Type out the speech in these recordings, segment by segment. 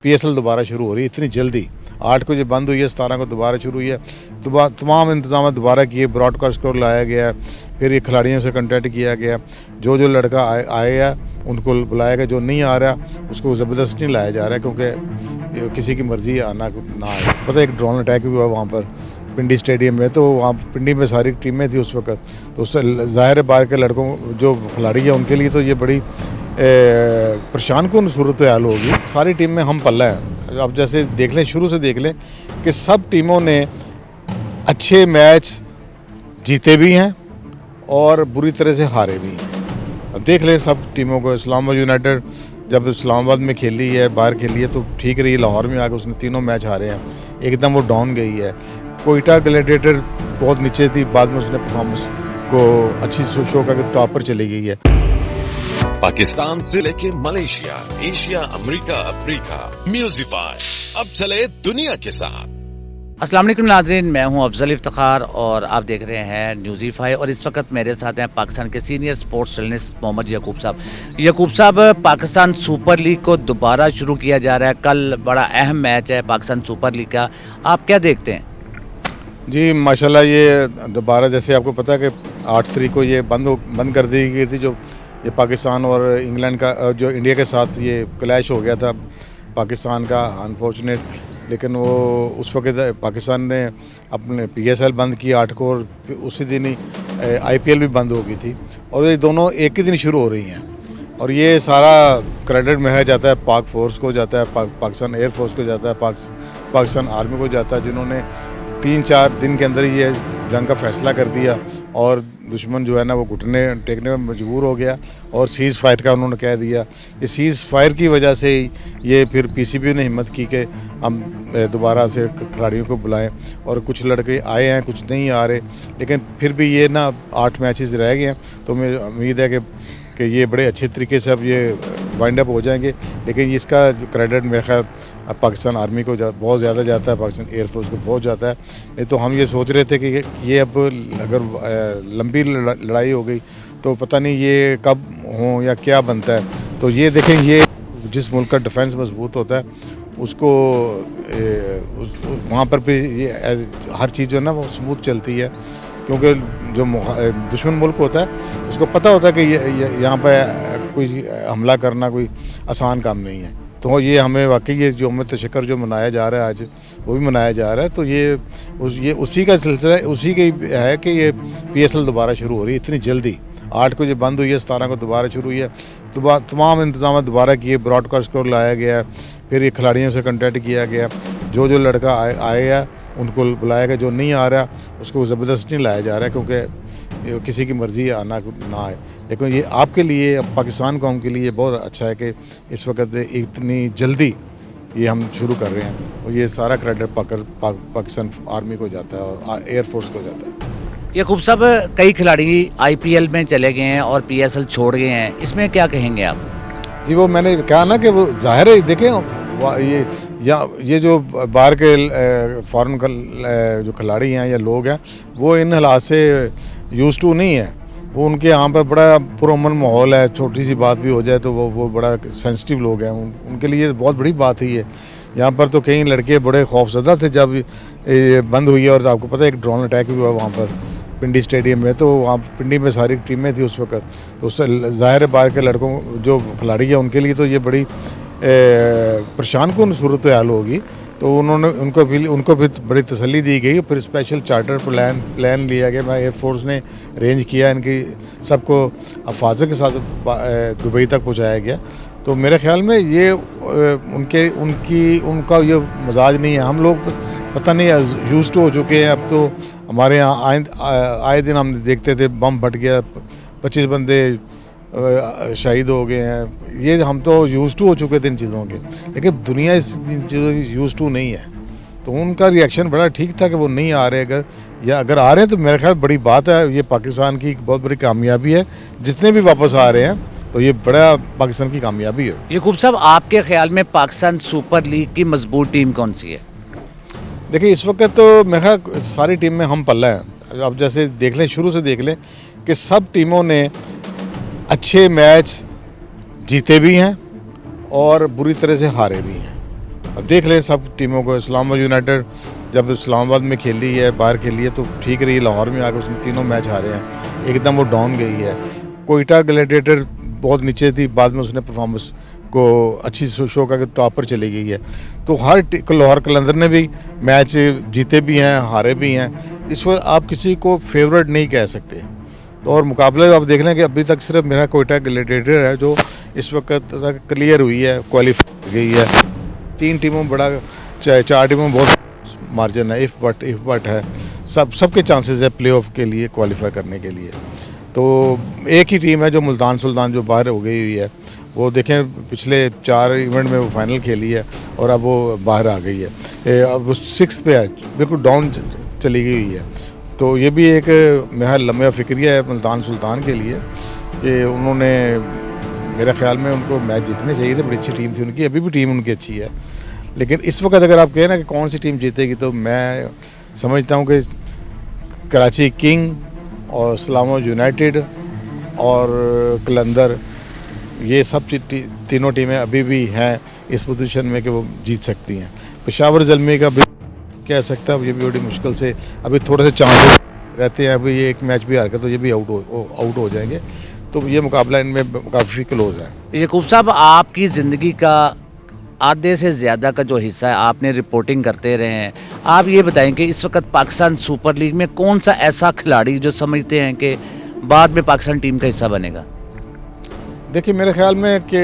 PSL दोबारा शुरू हो रही है इतनी जल्दी। 8 को जो बंद हुई है 17 को दोबारा शुरू हुई है। तमाम इंतजाम दोबारा किए, ब्रॉडकास्ट को लाया गया, फिर ये खिलाड़ियों से कंटेक्ट किया गया। जो लड़का आएगा उनको बुलाया गया, जो नहीं आ रहा उसको ज़बरदस्त नहीं लाया जा रहा है, क्योंकि किसी की मर्ज़ी आना ना आए। पता है एक ड्रोन अटैक भी हुआ वहाँ पर पिंडी स्टेडियम में, तो वहाँ पिंडी में सारी टीमें थी उस वक्त, तो उससे ज़ाहिर है बाहर के लड़कों जो खिलाड़ी है उनके लिए तो ये बड़ी परेशान कौन सूरत हाल होगी। सारी टीम में हम पल्ला है। अब जैसे देख लें, शुरू से देख लें कि सब टीमों ने अच्छे मैच जीते भी हैं और बुरी तरह से हारे भी हैं। अब देख लें सब टीमों को। इस्लामाबाद यूनाइटेड जब इस्लामाबाद में खेली है, बाहर खेली है, तो ठीक रही। लाहौर में आकर उसने तीनों मैच हारे हैं, एकदम वो डाउन गई है। कोयटा ग्लैडिएटर बहुत नीचे थी, बाद में उसने परफॉर्मेंस को अच्छी शो करके टॉप पर चली गई है। पाकिस्तान से लेके मलेशिया, एशिया, अमेरिका, अफ्रीका, म्यूजिफाई अब चले दुनिया के साथ। अस्सलाम वालेकुम नाज़रीन, मैं हूं अफजल इफ्तिखार और आप देख रहे हैं न्यूज़ीफाई। और इस वक्त मेरे साथ हैं पाकिस्तान के सीनियर स्पोर्ट्स जर्नलिस्ट मोहम्मद यकूब साहब। यकूब साहब, पाकिस्तान सुपर लीग को दोबारा शुरू किया जा रहा है। कल बड़ा अहम मैच है पाकिस्तान सुपर लीग का, आप क्या देखते हैं? जी माशाल्लाह, ये दोबारा जैसे आपको पता है कि 8 तारीख को ये बंद कर दी गई थी, जो ये पाकिस्तान और इंग्लैंड का जो इंडिया के साथ ये क्लैश हो गया था पाकिस्तान का, अनफॉर्चुनेट। लेकिन वो उस वक्त पाकिस्तान ने अपने पीएसएल बंद की 8 को, और उसी दिन ही आईपीएल भी बंद हो गई थी, और ये दोनों एक ही दिन शुरू हो रही हैं। और ये सारा क्रेडिट में जाता है पाक फोर्स को, जाता है पाकिस्तान एयरफोर्स को, जाता है पाकिस्तान आर्मी को जाता है, जिन्होंने 3-4 दिन के अंदर ये जंग का फैसला कर दिया और दुश्मन जो है ना वो घुटने टेकने में मजबूर हो गया और सीज़ फायर का उन्होंने कह दिया। ये सीज़ फायर की वजह से ही ये फिर पीसीबी ने हिम्मत की कि हम दोबारा से खिलाड़ियों को बुलाएं, और कुछ लड़के आए हैं, कुछ नहीं आ रहे, लेकिन फिर भी ये ना 8 मैचेस रह गए हैं, तो मुझे उम्मीद है कि ये बड़े अच्छे तरीके से अब ये वाइंड अप हो जाएंगे। लेकिन इसका क्रेडिट मेरे ख्याल पाकिस्तान आर्मी को बहुत ज़्यादा जाता है, पाकिस्तान एयरफोर्स को बहुत जाता है। नहीं तो हम ये सोच रहे थे कि ये अब अगर लंबी लड़ाई हो गई तो पता नहीं ये कब हो या क्या बनता है। तो ये देखें, ये जिस मुल्क का डिफेंस मजबूत होता है उसको वहाँ पर भी ये हर चीज़ जो है ना वो स्मूथ चलती है, क्योंकि जो दुश्मन मुल्क होता है उसको पता होता है कि यहाँ पर कोई हमला करना कोई आसान काम नहीं है। तो ये हमें वाकई ये जो यौम तशक्कुर जो मनाया जा रहा है आज, वो भी मनाया जा रहा है। तो ये उसी का सिलसिला, उसी की है कि ये पीएसएल दोबारा शुरू हो रही है इतनी जल्दी। 8 को जो बंद हुई है 17 को दोबारा शुरू हुई है। तमाम इंतजाम दोबारा किए, ब्रॉडकास्ट को लाया गया, फिर ये खिलाड़ियों से कंटेक्ट किया गया। जो लड़का आएगा उनको बुलाया गया, जो नहीं आ रहा उसको ज़बरदस्त नहीं लाया जा रहा है, क्योंकि किसी की मर्ज़ी आना ना आए। लेकिन ये आपके लिए, पाकिस्तान कौम के लिए बहुत अच्छा है कि इस वक्त इतनी जल्दी ये हम शुरू कर रहे हैं, और ये सारा क्रेडिट पाकिस्तान आर्मी को जाता है और एयरफोर्स को जाता है। यकूब साहब, कई खिलाड़ी आईपीएल में चले गए हैं और पीएसएल छोड़ गए हैं, इसमें क्या कहेंगे आप? जी वो मैंने कहा ना कि वो ज़ाहिर है, देखें ये जो बाहर के फॉरेन जो खिलाड़ी हैं या लोग हैं, वो इन हालात से यूज़ टू नहीं है। वो उनके यहाँ पर बड़ा पुरअमन माहौल है, छोटी सी बात भी हो जाए तो वो बड़ा सेंसिटिव लोग हैं, उनके लिए बहुत बड़ी बात ही है। यहाँ पर तो कई लड़के बड़े खौफजदा थे जब ये बंद हुई है, और आपको पता है एक ड्रोन अटैक भी हुआ वहाँ पर पिंडी स्टेडियम में, तो वहाँ पिंडी में सारी टीमें थी उस वक्त, तो उससे ज़ाहिर है बाहर के लड़कों जो खिलाड़ी है उनके लिए तो ये बड़ी परेशान कौन सूरत हाल होगी। तो उनको भी बड़ी तसल्ली दी गई। फिर स्पेशल चार्टर प्लान लिया गया, एयरफोर्स ने अरेंज किया, इनकी सबको अफवाज के साथ दुबई तक पहुंचाया गया। तो मेरे ख्याल में ये उनका ये मजाज नहीं है। हम लोग पता नहीं यूज्ड हो चुके हैं। अब तो हमारे यहाँ आए दिन हम देखते थे बम फट गया, 25 बंदे शहीद हो गए हैं। ये हम तो यूज़ टू हो चुके थे इन चीज़ों के, लेकिन दुनिया इन चीज़ों की यूज़ टू नहीं है। तो उनका रिएक्शन बड़ा ठीक था कि वो नहीं आ रहे, अगर आ रहे हैं तो मेरे ख्याल बड़ी बात है। ये पाकिस्तान की बहुत बड़ी कामयाबी है। जितने भी वापस आ रहे हैं तो ये बड़ा पाकिस्तान की कामयाबी है। यकूब साहब, आपके ख्याल में पाकिस्तान सुपर लीग की मजबूत टीम कौन सी है? देखिए इस वक्त तो मेरे ख्याल सारी टीम में हम पल्ला हैं। अब जैसे देख लें, शुरू से देख लें कि सब टीमों ने अच्छे मैच जीते भी हैं और बुरी तरह से हारे भी हैं। अब देख लें सब टीमों को। इस्लामाबाद यूनाइटेड जब इस्लामाबाद में खेली है, बाहर खेली है, तो ठीक रही। लाहौर में आकर उसने तीनों मैच हारे हैं, एकदम वो डाउन गई है। कोयटा ग्लैडिएटर बहुत नीचे थी, बाद में उसने परफॉर्मेंस को अच्छी शो का टॉप पर चली गई है। तो हर लाहौर कलंदर ने भी मैच जीते भी हैं, हारे भी हैं। इस वक्त आप किसी को फेवरेट नहीं कह सकते। तो और मुकाबले आप देख लें कि अभी तक सिर्फ मेरा कोयटा ग्लैडिएटर है जो इस वक्त तक क्लियर हुई है, क्वालिफाई गई है। 3 टीमों में बड़ा, 4 टीमों में बहुत मार्जिन है, इफ बट है। सबके चांसेस है प्लेऑफ के लिए, क्वालिफाई करने के लिए। तो एक ही टीम है जो मुल्तान सुल्तान जो बाहर हो गई हुई है, वो देखें पिछले 4 इवेंट में वो फाइनल खेली है और अब वो बाहर आ गई है। अब वो 6 पे है, बिल्कुल डाउन चली गई हुई है। तो ये भी एक मेरा लम्हा फिक्रिया है मुल्तान सुल्तान के लिए कि उन्होंने, मेरे ख्याल में उनको मैच जीतने चाहिए थे। बड़ी अच्छी टीम थी उनकी, अभी भी टीम उनकी अच्छी है। लेकिन इस वक्त अगर आप कहें ना कि कौन सी टीम जीतेगी, तो मैं समझता हूँ कि कराची किंग और इस्लामाबाद यूनाइटेड और कलंदर, ये सब तीनों टीमें अभी भी हैं इस पोजीशन में कि वो जीत सकती हैं। पेशावर ज़ल्मी का भी कह सकता है, ये भी बड़ी मुश्किल से अभी थोड़े से चांस रहते हैं। अभी ये एक मैच भी हार कर तो ये भी आउट हो जाएंगे। तो ये मुकाबला इनमें काफ़ी क्लोज है। यकूब साहब, आपकी ज़िंदगी का आधे से ज़्यादा का जो हिस्सा है आपने रिपोर्टिंग करते रहे हैं। आप ये बताएं कि इस वक्त पाकिस्तान सुपर लीग में कौन सा ऐसा खिलाड़ी जो समझते हैं कि बाद में पाकिस्तान टीम का हिस्सा बनेगा? देखिए मेरे ख्याल में कि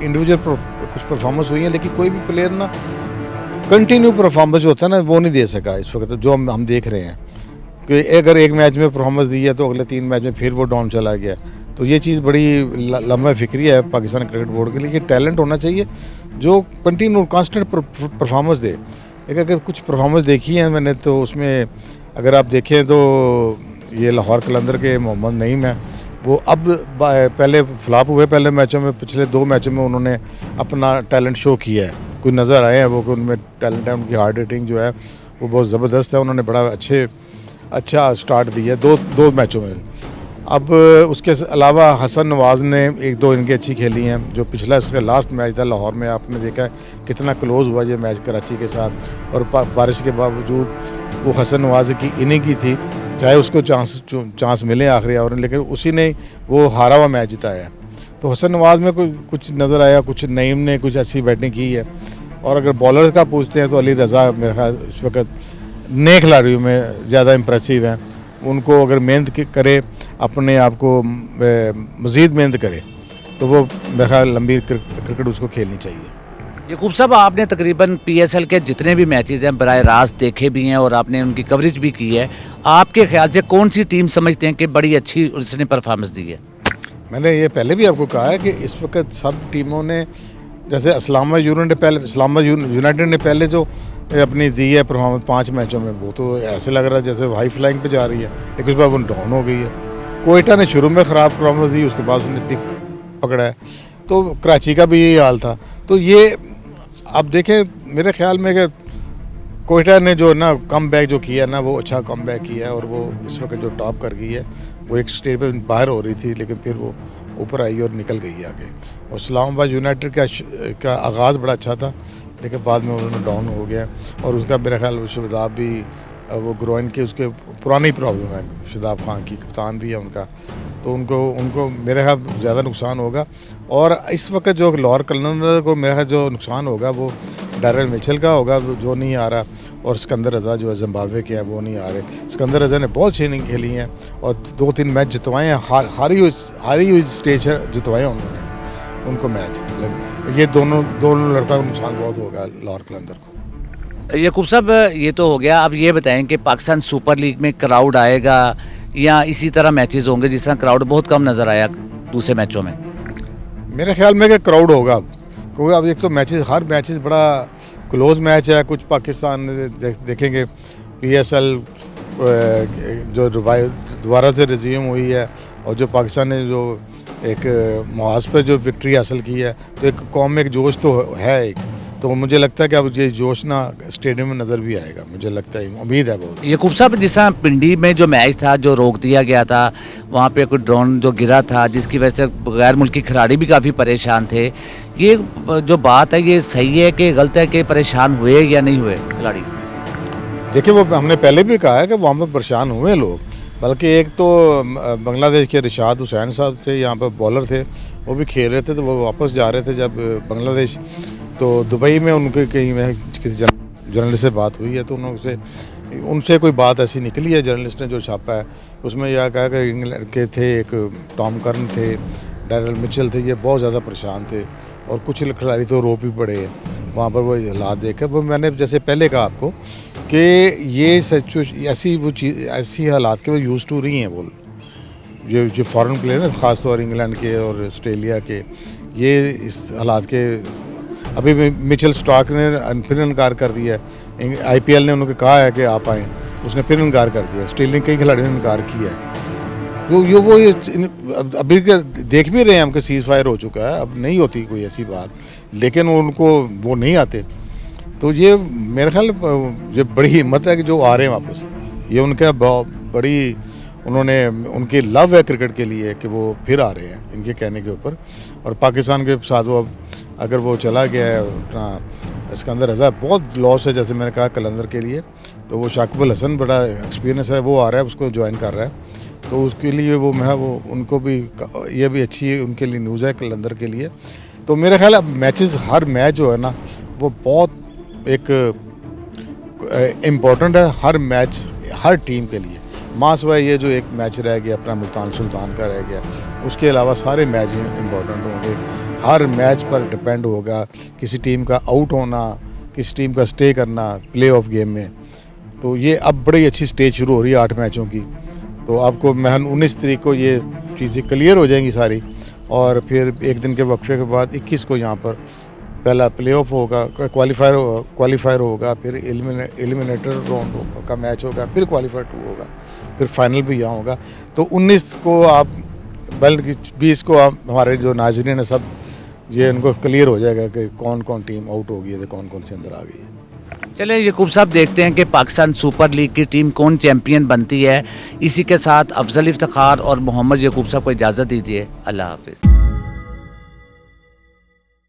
इंडिविजुअल कुछ परफॉर्मेंस हुई है, लेकिन कोई भी प्लेयर ना कंटिन्यू परफॉर्मेंस जो होता है ना वो नहीं दे सका इस वक्त, जो हम देख रहे हैं कि अगर एक मैच में परफॉर्मेंस दी है तो अगले 3 मैच में फिर वो डाउन चला गया। तो ये चीज़ बड़ी लम्हा फिक्री है पाकिस्तान क्रिकेट बोर्ड के लिए कि टैलेंट होना चाहिए जो कंटिन्यू कांस्टेंट परफॉर्मेंस दे। अगर कुछ परफॉर्मेंस देखी है मैंने, तो उसमें अगर आप देखें तो ये लाहौर कलंदर के मोहम्मद नईम है, वो अब पहले फ्लॉप हुए पहले मैचों में, पिछले 2 मैचों में उन्होंने अपना टैलेंट शो किया है। कुछ नज़र आए हैं वो कि उनमें टैलेंट है, उनकी हार्ड रेटिंग जो है वो बहुत ज़बरदस्त है। उन्होंने बड़ा अच्छा स्टार्ट दिया 2 मैचों में। अब उसके अलावा हसन नवाज़ ने 1-2 इनकी अच्छी खेली हैं। जो पिछला इसका लास्ट मैच था लाहौर में, आपने देखा है कितना क्लोज हुआ ये मैच कराची के साथ, और बारिश के बावजूद वो हसन नवाज़ की इनिंग की थी, चाहे उसको चांस मिले आखिरी ओवर में, लेकिन उसी ने वो हारा हुआ मैच जिताया। तो हसन नवाज़ में कुछ नज़र आया, कुछ नईम ने कुछ अच्छी बैटिंग की है। और अगर बॉलर का पूछते हैं तो अली रज़ा मेरे ख्याल इस वक्त नए खिलाड़ियों में ज़्यादा इम्प्रेसिव हैं। उनको अगर मेहनत करे, अपने आप को मज़ीद मेहनत करे, तो वो मेरे ख्याल लंबी क्रिकेट उसको खेलनी चाहिए। यकूब साहब, आपने तकरीबन PSL के जितने भी मैचेस हैं बराह रास्त देखे भी हैं और आपने उनकी कवरेज भी की है। आपके ख्याल से कौन सी टीम समझते हैं कि बड़ी अच्छी उसने परफॉर्मेंस दी है? मैंने ये पहले भी आपको कहा है कि इस वक्त सब टीमों ने, जैसे इस्लामाबाद यूनाइटेड ने पहले जो अपनी दी है परफॉर्मेंस 5 मैचों में, वो तो ऐसे लग रहा है जैसे हाई फ्लाइंग पे जा रही है, लेकिन उसके बाद वो डाउन हो गई है। कोयटा ने शुरू में ख़राब परफॉर्मेंस दी, उसके बाद उसने पिक पकड़ा है। तो कराची का भी यही हाल था। तो ये आप देखें मेरे ख्याल में कि कोयटा ने जो ना कम बैक जो किया ना, वो अच्छा कम बैक किया है और वो इस वक्त जो टॉप कर गई है। वो एक स्टेज पे बाहर हो रही थी, लेकिन फिर वो ऊपर आई और निकल गई आगे। और इस्लामाबाद यूनाइटेड का आगाज़ बड़ा अच्छा था, लेकिन बाद में उन्होंने डाउन हो गया। और उसका मेरा ख्याल शादाब भी, वो ग्रोइन की उसके पुरानी प्रॉब्लम है, शादाब खान की, कप्तान भी है उनका, तो उनको मेरे ख्याल ज़्यादा नुकसान होगा। और इस वक्त जो लाहौर कलंदर को मेरा ख्याल जो नुकसान होगा वो डैरेल मिचेल का होगा, जो नहीं आ रहा, और सिकंदर रज़ा जो है जिम्बाब्वे के हैं वो नहीं आ रहे। सिकंदर रज़ा ने बहुत अच्छी इनिंग खेली हैं और 2-3 मैच जितवाए हैं, हारी हुई स्टेज जितवाए उन्होंने उनको मैच। ये दोनों लड़का का नुकसान बहुत होगा लाहौर कलंदर को। यकूब साहब, ये तो हो गया। अब ये बताएं कि पाकिस्तान सुपर लीग में क्राउड आएगा या इसी तरह मैचेस होंगे जिस तरह क्राउड बहुत कम नज़र आया दूसरे मैचों में? मेरे ख्याल में कि क्राउड होगा, क्योंकि अब एक तो हर मैचेस बड़ा क्लोज मैच है। कुछ पाकिस्तान देखेंगे PSL जो दोबारा से रिज्यूम हुई है, और जो पाकिस्तान ने जो एक मुहाज पर जो विक्ट्री हासिल की है, तो एक कौम में एक जोश तो है एक। तो मुझे लगता है कि अब ये जोश ना स्टेडियम में नज़र भी आएगा, मुझे लगता है, उम्मीद है बहुत। यकूब साहब, जिस तरह पिंडी में जो मैच था जो रोक दिया गया था, वहाँ पे कोई ड्रोन जो गिरा था जिसकी वजह से गैर मुल्की खिलाड़ी भी काफ़ी परेशान थे, ये जो बात है ये सही है कि गलत है कि परेशान हुए या नहीं हुए खिलाड़ी? देखिए, वो हमने पहले भी कहा है कि वहाँ पर परेशान हुए लोग, बल्कि एक तो बांग्लादेश के रिशाद हुसैन साहब थे, यहाँ पर बॉलर थे, वो भी खेल रहे थे, तो वो वापस जा रहे थे जब बांग्लादेश, तो दुबई में उनके कहीं में किसी जर्नलिस्ट से बात हुई है, तो उनसे कोई बात ऐसी निकली है, जर्नलिस्ट ने जो छापा है उसमें यह कहा कि इंग्लैंड के थे, एक टॉम कर्न थे, डैरल मिचेल थे, ये बहुत ज़्यादा परेशान थे और कुछ खिलाड़ी तो रो भी पड़े हैं वहाँ पर वो हालात देखकर। वो मैंने जैसे पहले कहा आपको कि ये सिचुएशन ऐसी हालात के वो यूज़ टू रही हैं, वो जो फॉरेन प्लेयर हैं ख़ास तौर इंग्लैंड के और ऑस्ट्रेलिया के, ये इस हालात के अभी मिचेल स्टार्क ने फिर इनकार कर दिया है, आईपीएल ने उनको कहा है कि आप आएँ, उसने फिर इनकार कर दिया, ऑस्ट्रेलिया के कई खिलाड़ियों ने इनकार किया है। तो ये अभी देख भी रहे हैं हम कि सीज़ फायर हो चुका है, अब नहीं होती कोई ऐसी बात, लेकिन उनको वो नहीं आते। तो ये मेरे ख्याल ये बड़ी हिम्मत है कि जो आ रहे हैं वापस, ये उनका बड़ी उन्होंने उनकी लव है क्रिकेट के लिए कि वो फिर आ रहे हैं इनके कहने के ऊपर। और पाकिस्तान के साथ वो अगर वो चला गया है अपना सिकंदर रज़ा, बहुत लॉस है, जैसे मैंने कहा कलंदर के लिए, तो वो शाकिब अल हसन बड़ा एक्सपीरियंस है, वो आ रहा है, उसको ज्वाइन कर रहा है, तो उसके लिए वो उनको भी ये भी अच्छी उनके लिए न्यूज़ है कलंदर के लिए। तो मेरे ख्याल अब मैचेस, हर मैच जो है ना वो बहुत एक इम्पोर्टेंट है, हर मैच हर टीम के लिए। मासवा ये जो एक मैच रह गया अपना मुल्तान सुल्तान का रह गया, उसके अलावा सारे मैच इम्पोर्टेंट होंगे, हर मैच पर डिपेंड होगा किसी टीम का आउट होना, किसी टीम का स्टे करना प्ले ऑफ गेम में। तो ये अब बड़ी अच्छी स्टेज शुरू हो रही है 8 मैचों की, तो आपको महन 19 तारीख को ये चीज़ें क्लियर हो जाएंगी सारी, और फिर एक दिन के वक्फे के बाद 21 को यहाँ पर पहला प्लेऑफ होगा, क्वालिफायर होगा, फिर एलिमिनेटर राउंड का मैच होगा, फिर क्वालिफायर 2 होगा, फिर फाइनल भी यहाँ होगा। तो 19 को आप बल्कि 20 को आप हमारे जो नाज़रीन है सब ये इनको क्लियर हो जाएगा कि कौन कौन टीम आउट हो गई है, कौन कौन से अंदर आ गई है। चलिए यकूब साहब, देखते हैं कि पाकिस्तान सुपर लीग की टीम कौन चैंपियन बनती है। इसी के साथ अफजल इफ्तिखार और मोहम्मद यकूब साहब को इजाज़त दीजिए। अल्लाह हाफिज़।